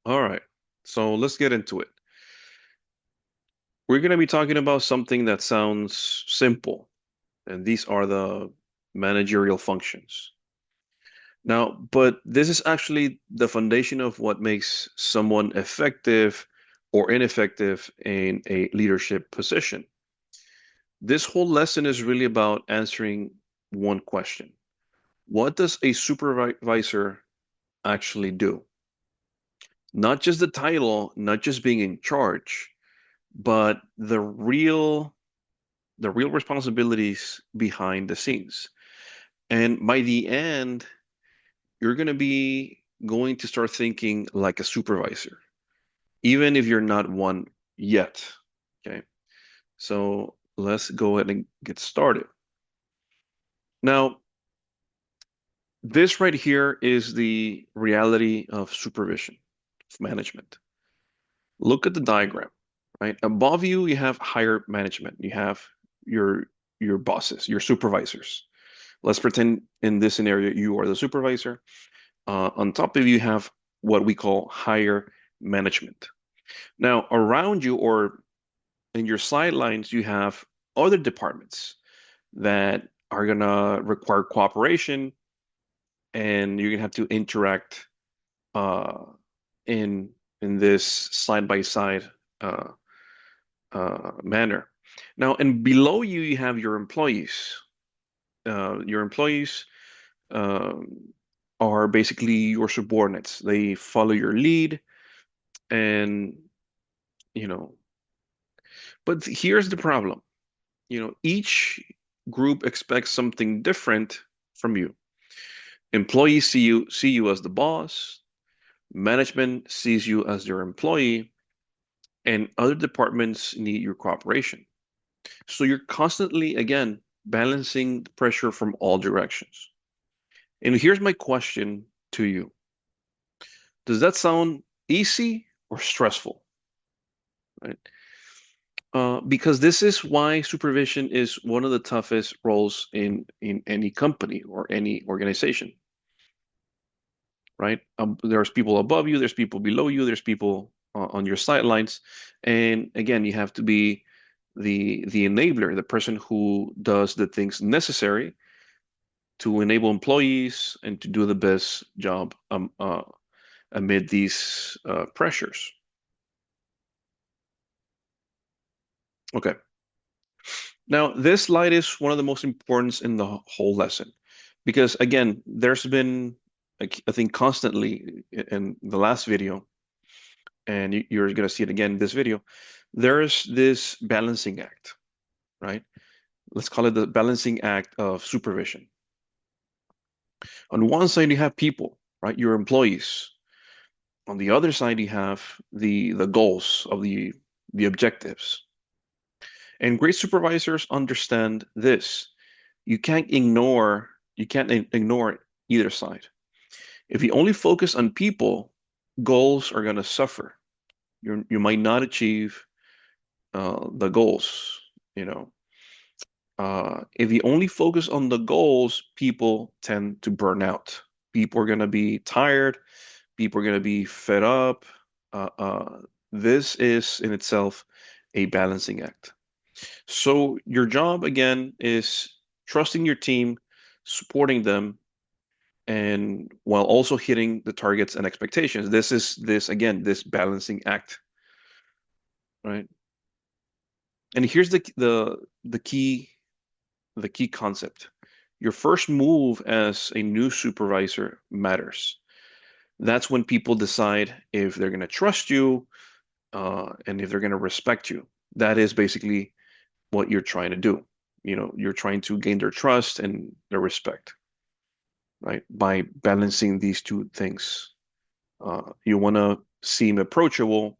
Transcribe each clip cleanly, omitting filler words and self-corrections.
All right, so let's get into it. We're going to be talking about something that sounds simple, and these are the managerial functions. Now, but this is actually the foundation of what makes someone effective or ineffective in a leadership position. This whole lesson is really about answering one question. What does a supervisor actually do? Not just the title, not just being in charge, but the real responsibilities behind the scenes. And by the end, you're going to start thinking like a supervisor, even if you're not one yet. Okay. So let's go ahead and get started. Now, this right here is the reality of supervision, of management. Look at the diagram, right? Above you, you have higher management. You have your your bosses, your supervisors. Let's pretend in this scenario you are the supervisor. On top of you, you have what we call higher management. Now, around you or in your sidelines, you have other departments that are gonna require cooperation, and you're gonna have to interact uh, in this side by side manner. Now, and below you, you have your employees. Your employees um, are basically your subordinates. They follow your lead, and you know. But here's the problem. Each group expects something different from you. Employees see you as the boss. Management sees you as their employee, and other departments need your cooperation. So you're constantly, again, balancing the pressure from all directions. And here's my question to you. Does that sound easy or stressful? Right? Because this is why supervision is one of the toughest roles in any company or any organization, right? There's people above you, there's people below you, there's people on your sidelines, and again, you have to be the enabler, the person who does the things necessary to enable employees and to do the best job amid these pressures. Okay. Now, this slide is one of the most important in the whole lesson because, again, there's been, I think, constantly in the last video, and you're going to see it again in this video, there's this balancing act, right? Let's call it the balancing act of supervision. On one side, you have people, right? Your employees. On the other side, you have the goals of the objectives. And great supervisors understand this. You can't ignore either side. If you only focus on people, goals are going to suffer. You might not achieve the goals, you know. If you only focus on the goals, people tend to burn out. People are going to be tired. People are going to be fed up. Uh, uh, this is in itself a balancing act. So your job again is trusting your team, supporting them, and while also hitting the targets and expectations. This balancing act, right? And here's the key concept. Your first move as a new supervisor matters. That's when people decide if they're going to trust you and if they're going to respect you. That is basically what you're trying to do. You're trying to gain their trust and their respect, right? By balancing these two things. You want to seem approachable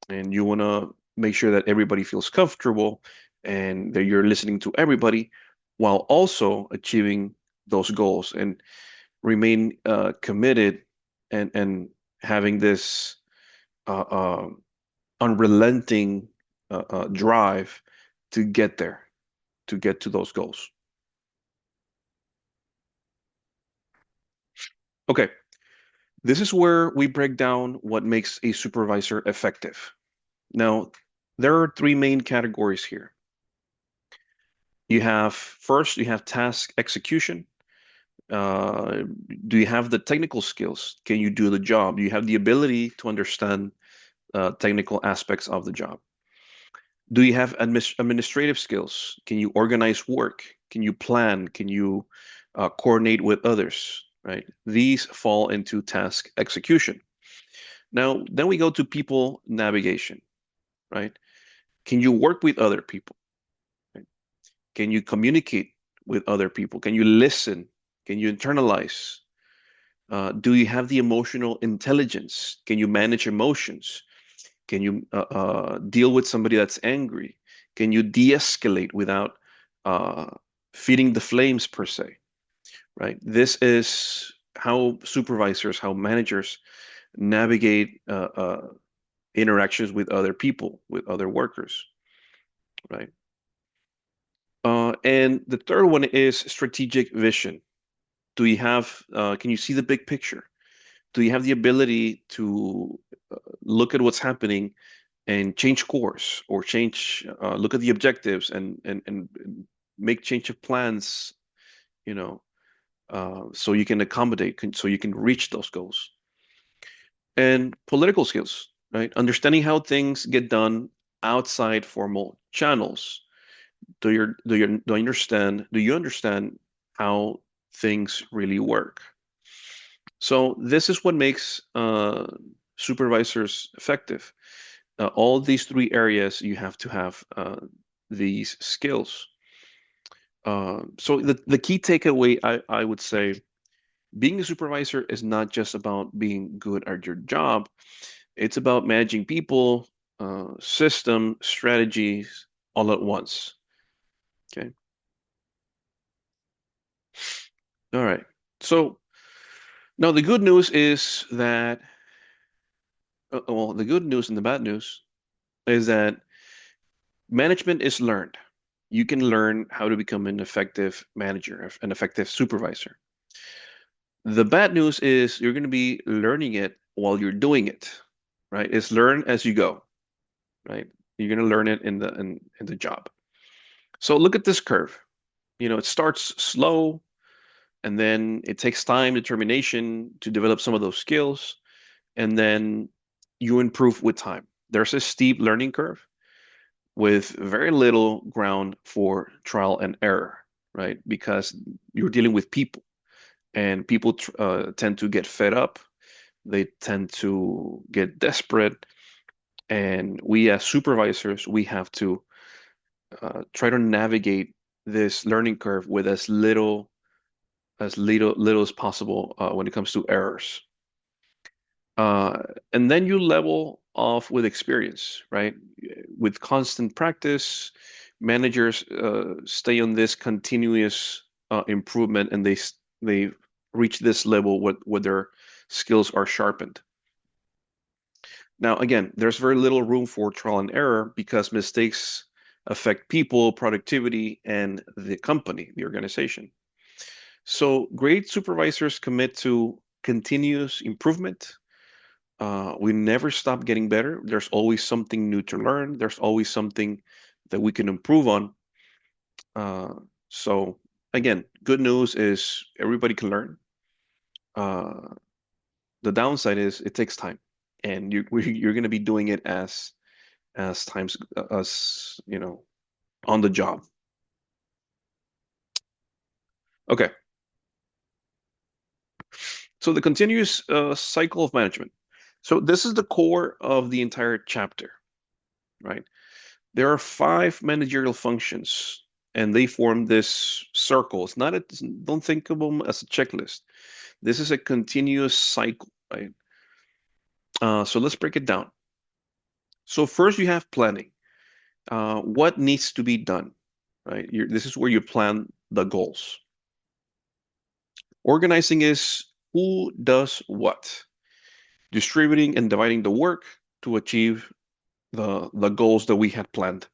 and you want to make sure that everybody feels comfortable and that you're listening to everybody while also achieving those goals and remain committed and having this uh, uh, unrelenting drive to get there, to get to those goals. Okay, This is where we break down what makes a supervisor effective. Now, there are three main categories here. First, you have task execution. Uh, do you have the technical skills? Can you do the job? Do you have the ability to understand technical aspects of the job? Do you have administrative skills? Can you organize work? Can you plan? Can you coordinate with others? Right? These fall into task execution. Now, then we go to people navigation, right? Can you work with other people? Right? Can you communicate with other people? Can you listen? Can you internalize? Do you have the emotional intelligence? Can you manage emotions? Can you deal with somebody that's angry? Can you de-escalate without uh, feeding the flames per se, right? This is how supervisors, how managers navigate interactions with other people, with other workers, right? And the third one is strategic vision. Can you see the big picture? Do you have the ability to look at what's happening and change course or look at the objectives and make change of plans, you know, so you can so you can reach those goals. And political skills, right? Understanding how things get done outside formal channels. Do you understand how things really work? So this is what makes supervisors effective. All these three areas you have to have these skills. So the key takeaway I would say, being a supervisor is not just about being good at your job. It's about managing people, system, strategies all at once. Okay. All right. So now the good news is that, well, the good news and the bad news is that management is learned. You can learn how to become an effective manager, an effective supervisor. The bad news is you're going to be learning it while you're doing it, right? It's learn as you go, right? You're going to learn it in the job. So look at this curve. It starts slow and then it takes time, determination to develop some of those skills, and then you improve with time. There's a steep learning curve with very little ground for trial and error, right? Because you're dealing with people, and people tend to get fed up. They tend to get desperate, and we as supervisors, we have to try to navigate this learning curve with as little as possible when it comes to errors. Uh, and then you level off with experience, right? With constant practice, managers stay on this continuous improvement, and they reach this level where their skills are sharpened. Now, again, there's very little room for trial and error because mistakes affect people, productivity, and the company, the organization. So great supervisors commit to continuous improvement. We never stop getting better. There's always something new to learn. There's always something that we can improve on. Uh, so again, good news is everybody can learn. Uh, the downside is it takes time, and you're going to be doing it as times as on the job. Okay, so the continuous cycle of management. So this is the core of the entire chapter, right? There are five managerial functions, and they form this circle. Don't think of them as a checklist. This is a continuous cycle, right? So let's break it down. So first you have planning. What needs to be done, right? This is where you plan the goals. Organizing is who does what. Distributing and dividing the work to achieve the goals that we had planned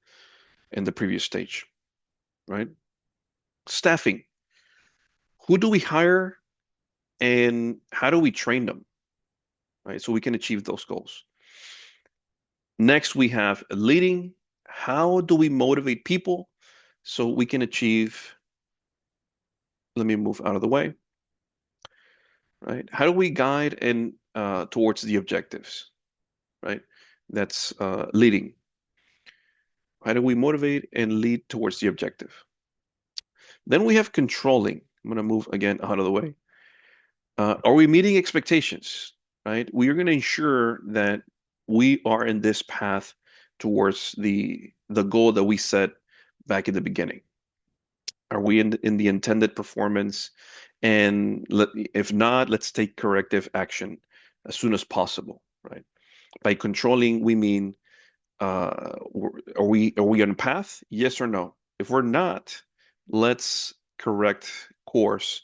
in the previous stage, right? Staffing. Who do we hire and how do we train them? right? So we can achieve those goals. Next, we have leading. How do we motivate people so we can achieve? Let me move out of the way, right? How do we guide and towards the objectives, right? That's leading. How do we motivate and lead towards the objective? Then we have controlling. I'm going to move again out of the way. Are we meeting expectations, right? We are going to ensure that we are in this path towards the goal that we set back in the beginning. Are we in the intended performance? And if not, let's take corrective action as soon as possible, right? By controlling, we mean are we on path? Yes or no? If we're not, let's correct course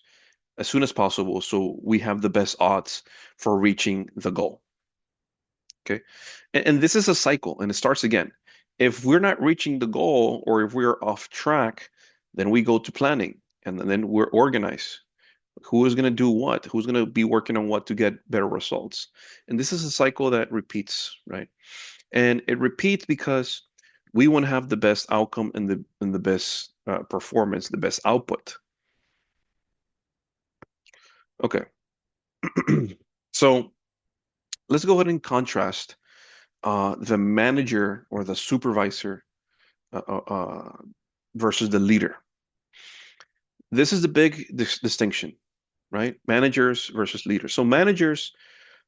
as soon as possible so we have the best odds for reaching the goal. Okay. And this is a cycle and it starts again. If we're not reaching the goal or if we're off track, then we go to planning and then we're organized. Who is going to do what? Who's going to be working on what to get better results? And this is a cycle that repeats, right? And it repeats because we want to have the best outcome and the best performance, the best output. Okay. So let's go ahead and contrast the manager or the supervisor uh, uh, uh, versus the leader. This is the big distinction, right? Managers versus leaders. So managers,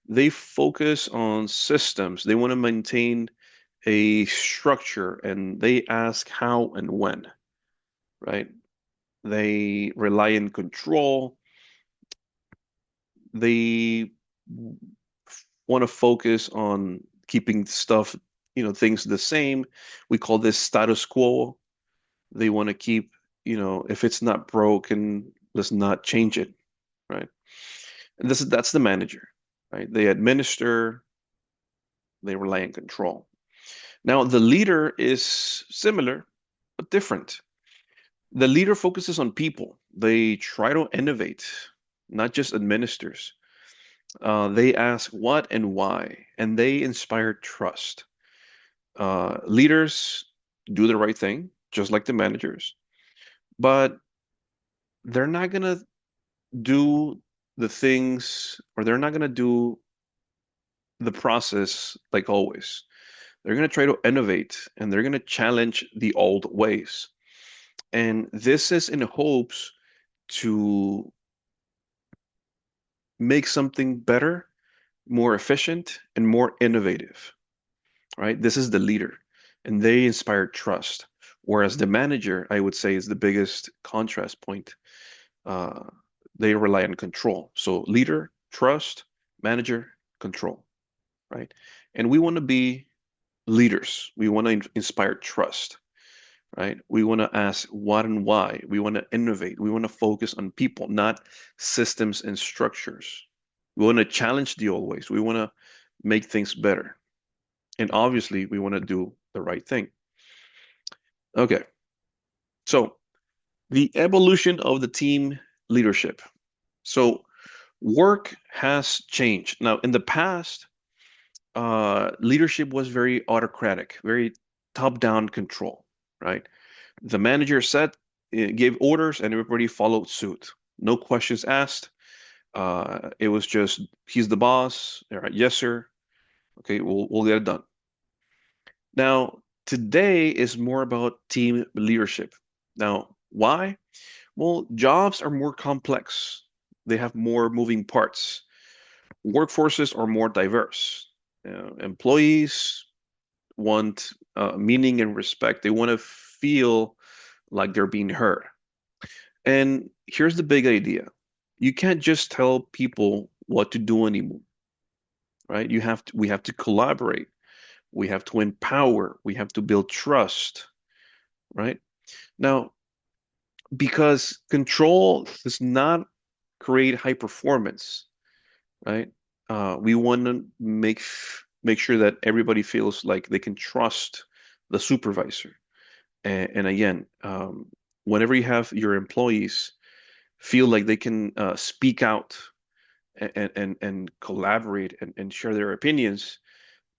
they focus on systems. They want to maintain a structure and they ask how and when, right? They rely on control. They want to focus on keeping stuff, things the same. We call this status quo. They want to keep, if it's not broken, let's not change it, right? And that's the manager, right? They administer, they rely on control. Now, the leader is similar, but different. The leader focuses on people. They try to innovate, not just administers. They ask what and why, and they inspire trust. Leaders do the right thing, just like the managers, but they're not going to do the things, or they're not going to do the process like always. They're going to try to innovate and they're going to challenge the old ways. And this is in hopes to make something better, more efficient, and more innovative, right? This is the leader, and they inspire trust. Whereas the manager, I would say, is the biggest contrast point. Uh, they rely on control. So leader, trust, manager, control, right? And we want to be leaders. We want to inspire trust, right? We want to ask what and why. We want to innovate. We want to focus on people, not systems and structures. We want to challenge the old ways. We want to make things better. And obviously, we want to do the right thing. Okay. So the evolution of the team leadership. So work has changed. Now, in the past, leadership was very autocratic, very top-down control, right? The manager said, gave orders, and everybody followed suit. No questions asked. It was just, he's the boss. All right, yes, sir. Okay, we'll get it done. Now, today is more about team leadership. Now, why? Well, jobs are more complex. They have more moving parts. Workforces are more diverse. Employees want meaning and respect. They want to feel like they're being heard. And here's the big idea. You can't just tell people what to do anymore, right? We have to collaborate. We have to empower. We have to build trust, right? Now, because control does not create high performance, right? We want to make sure that everybody feels like they can trust the supervisor. And again, whenever you have your employees feel like they can speak out and collaborate and share their opinions,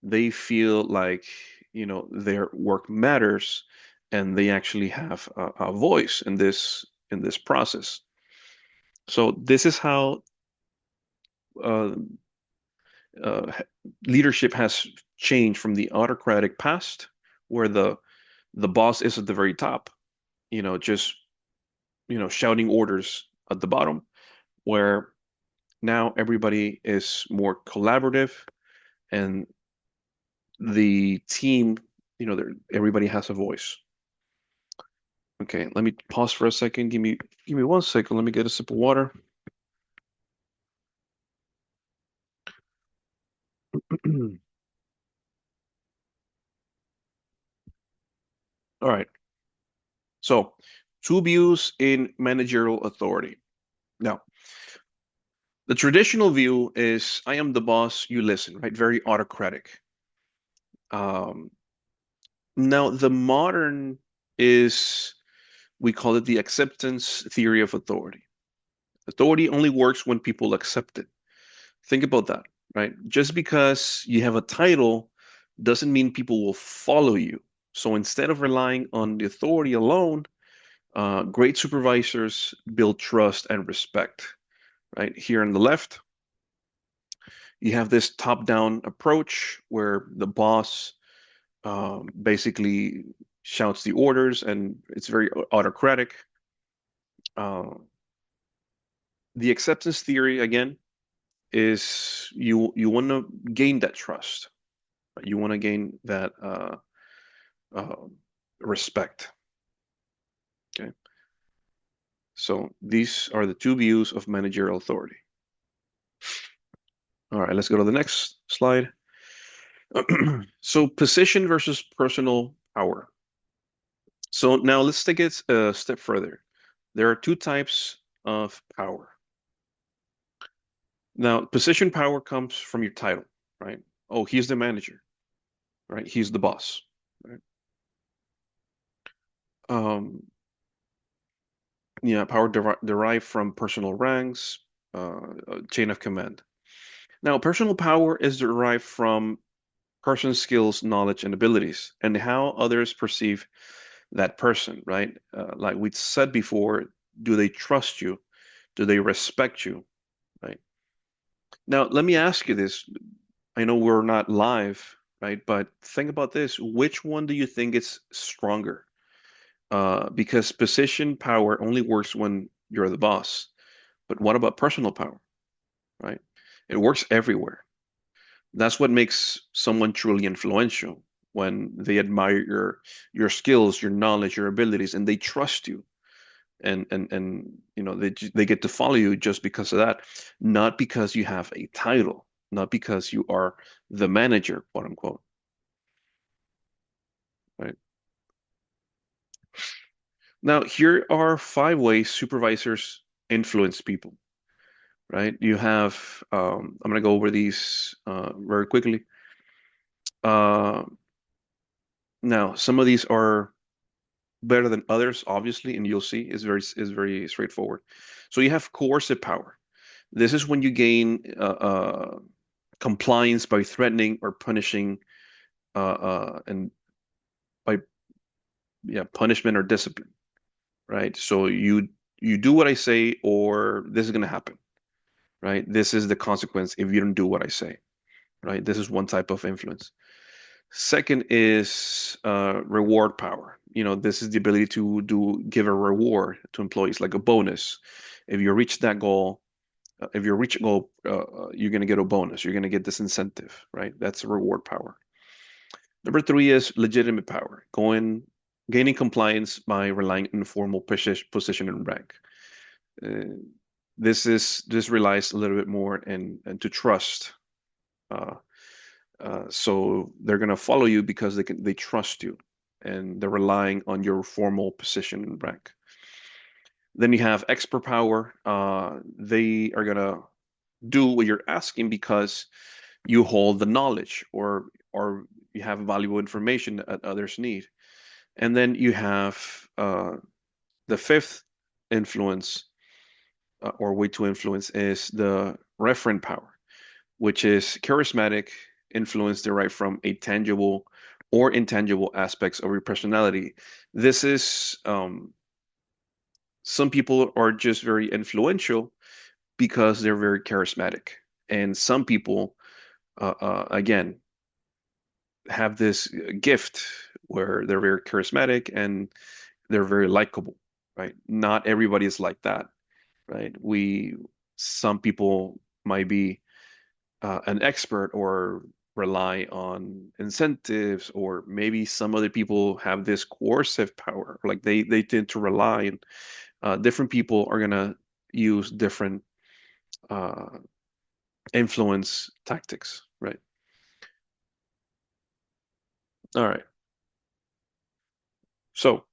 they feel like, their work matters and they actually have a voice in this process. So this is how uh, uh, leadership has changed from the autocratic past, where the boss is at the very top, just shouting orders at the bottom, where now everybody is more collaborative and the team, everybody has a voice. Okay, let me pause for a second. Give me 1 second. Let me get a sip of water. All right. So, two views in managerial authority. Now, the traditional view is I am the boss, you listen, right? Very autocratic. Um, Now, the modern is, we call it the acceptance theory of authority. Authority only works when people accept it. Think about that, right? Just because you have a title doesn't mean people will follow you. So instead of relying on the authority alone, great supervisors build trust and respect, right? Here on the left, you have this top-down approach where the boss basically shouts the orders and it's very autocratic. Uh, the acceptance theory, again, is you want to gain that trust. You want to gain that uh, respect. Okay. So these are the two views of managerial authority. All right, let's go to the next slide. So position versus personal power. So now let's take it a step further. There are two types of power. Now, position power comes from your title, right? Oh, he's the manager, right? He's the boss, right? Um, yeah, power derived from personal ranks, chain of command. Now, personal power is derived from person's skills, knowledge, and abilities, and how others perceive that person, right? Like we said before, do they trust you? Do they respect you, right? Now, let me ask you this. I know we're not live, right? But think about this. Which one do you think is stronger? Because position power only works when you're the boss. But what about personal power, right? It works everywhere. That's what makes someone truly influential when they admire your skills, your knowledge, your abilities, and they trust you. And they get to follow you just because of that, not because you have a title, not because you are the manager, quote unquote, right? Now, here are 5 ways supervisors influence people, right? You have, I'm going to go over these very quickly. Uh, Now, some of these are better than others, obviously, and you'll see is very straightforward. So you have coercive power. This is when you gain compliance by threatening or punishing, and by, yeah, punishment or discipline, right? So you do what I say, or this is going to happen, right? This is the consequence if you don't do what I say, right? This is one type of influence. Second is reward power. This is the ability to give a reward to employees, like a bonus. If you reach that goal, if you reach a goal, you're going to get a bonus. You're going to get this incentive, right? That's reward power. Number three is legitimate power, gaining compliance by relying on formal position and rank. Uh, this relies a little bit more and to trust. Uh, so they're going to follow you because they trust you and they're relying on your formal position and rank. Then you have expert power. They are going to do what you're asking because you hold the knowledge or you have valuable information that others need. And then you have the fifth influence, or way to influence, is the referent power, which is charismatic influence derived from a tangible or intangible aspects of your personality. This is some people are just very influential because they're very charismatic, and some people, again, have this gift where they're very charismatic and they're very likable, right? Not everybody is like that, right? Some people might be an expert or rely on incentives, or maybe some other people have this coercive power, like they tend to rely, and different people are gonna use different uh, influence tactics, right? All right. So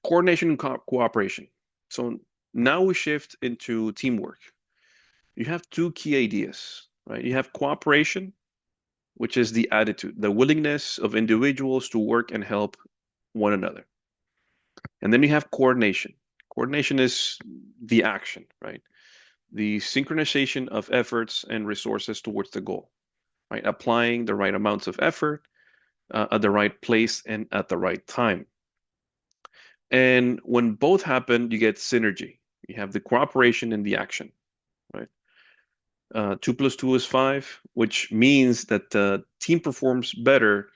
coordination and cooperation. So now we shift into teamwork. You have two key ideas, right? You have cooperation, which is the attitude, the willingness of individuals to work and help one another. And then you have coordination. Coordination is the action, right? The synchronization of efforts and resources towards the goal, right? Applying the right amounts of effort at the right place and at the right time. And when both happen, you get synergy. You have the cooperation and the action, right? Two plus two is five, which means that the team performs better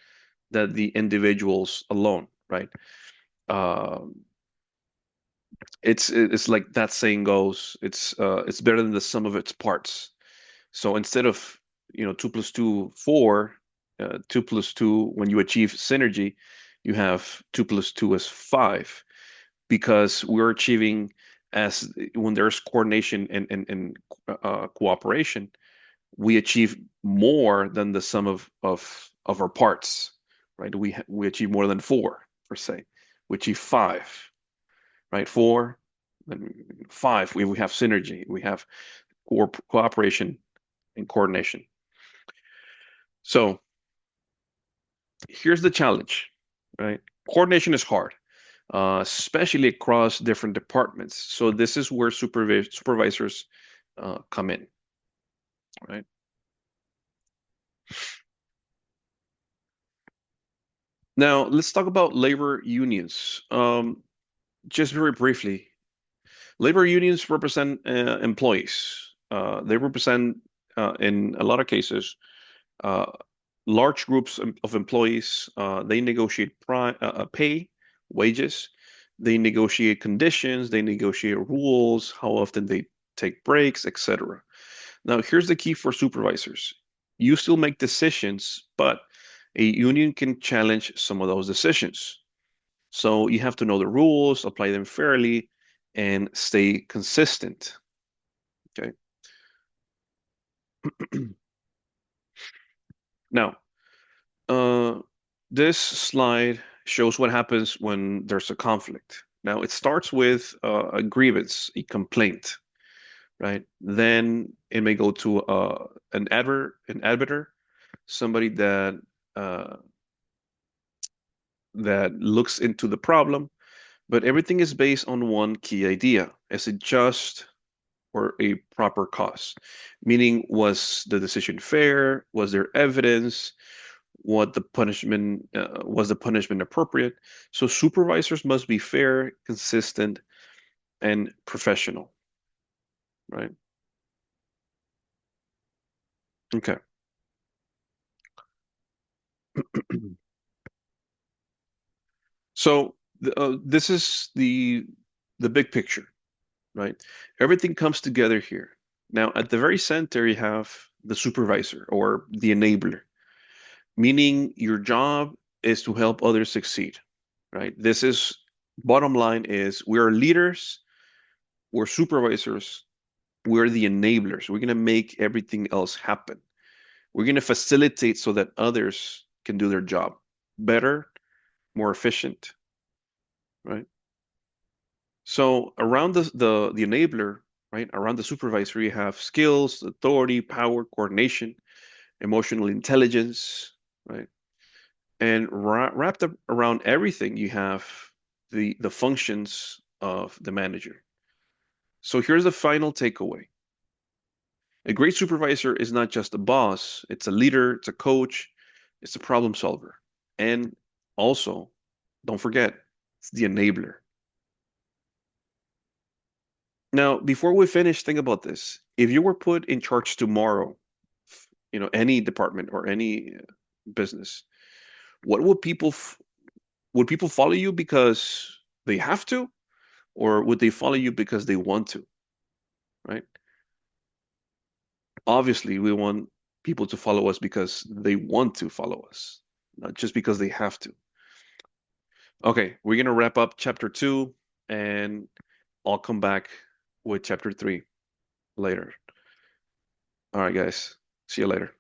than the individuals alone, right? Um, it's like that saying goes, it's better than the sum of its parts. So instead of, two plus two, four, two plus two, when you achieve synergy, you have two plus two is five, because we're achieving, as when there's coordination and cooperation, we achieve more than the sum of our parts, right? We achieve more than four, per se. We achieve five, right? Four, then five. We have synergy. We have cooperation and coordination. So here's the challenge, right? Coordination is hard, especially across different departments. So this is where supervisors come in, right? Now let's talk about labor unions. Just very briefly, labor unions represent employees. They represent, in a lot of cases, uh, large groups of employees. They negotiate pay, wages. They negotiate conditions. They negotiate rules, how often they take breaks, etc. Now, here's the key for supervisors. You still make decisions, but a union can challenge some of those decisions. So you have to know the rules, apply them fairly, and stay consistent. Okay. Now, uh, this slide shows what happens when there's a conflict. Now, it starts with a grievance, a complaint, right? Then it may go to an arbiter, somebody uh, that looks into the problem, but everything is based on one key idea. Is it just or a proper cause? Meaning, was the decision fair? Was there evidence? Was the punishment appropriate? So supervisors must be fair, consistent, and professional, right? Okay. So this is the big picture, right? Everything comes together here. Now, at the very center, you have the supervisor or the enabler, meaning your job is to help others succeed, right? This is bottom line is we are leaders, we're supervisors, we're the enablers. We're going to make everything else happen. We're going to facilitate so that others can do their job better, more efficient, right? So around the enabler, right? Around the supervisor, you have skills, authority, power, coordination, emotional intelligence, right? And wrapped up around everything, you have the functions of the manager. So here's the final takeaway. A great supervisor is not just a boss, it's a leader, it's a coach, it's a problem solver. And also, don't forget, it's the enabler. Now, before we finish, think about this. If you were put in charge tomorrow, any department or any business, what would people follow you because they have to, or would they follow you because they want to, right? Obviously, we want people to follow us because they want to follow us, not just because they have to. Okay, we're gonna wrap up chapter 2, and I'll come back with chapter 3 later. All right, guys. See you later.